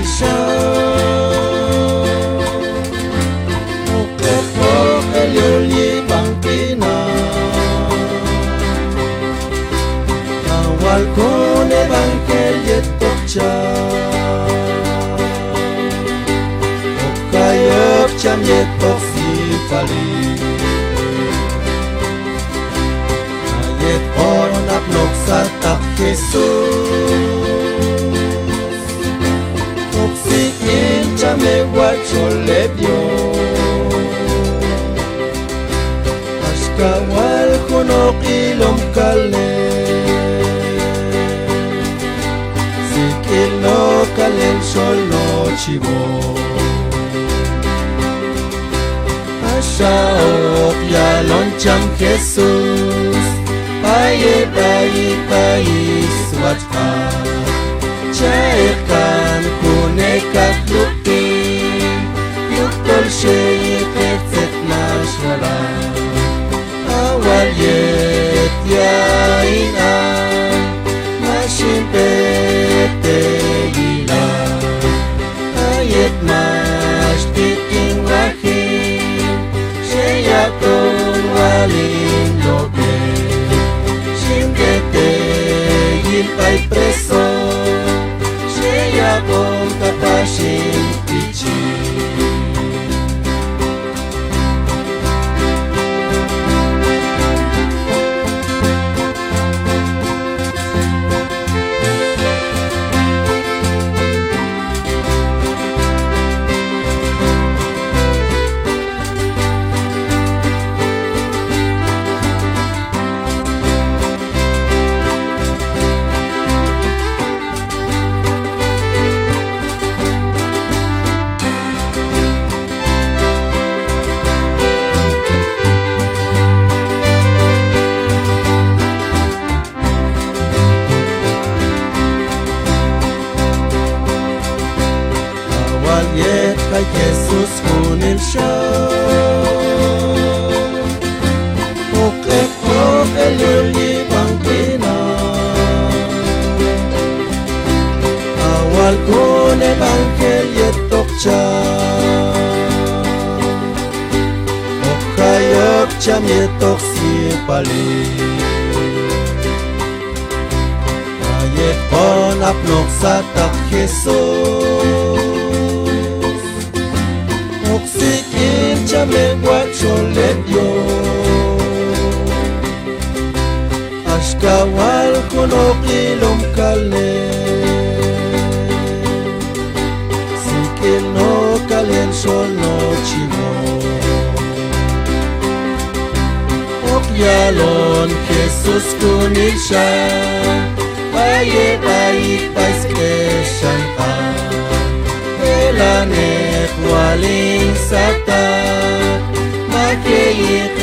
אישה וכפוך אל יולי בנקינה awal con evangelio tokcha okayop cham yetok sifali ayet on apnok satak Jesus oksikin cham ewat cholebyo ashkawal konok ilom kale no kalel solo chivo ashaok yalon cham Jesus paye swatka chaekan kunekat lupi yuktol sheyetetzet nashvala awal yet yaina mashim Tegila ayet mashtikin wahim sheyakon walim lobe shimgete yilpay preso sheyakon kapashim pichi yet kay Jesus kunil siya okek eluli bangkina awal kun evangelyo tokcha okayok cham yetok sipali ayet on apnok satak Jesus oksikin chamegwat choletyo ashkawal konok ilom kale sikil no kalen solo chivo okyalon Jesus kunil siya paye paiskeshan pa elanet waling satak makeyit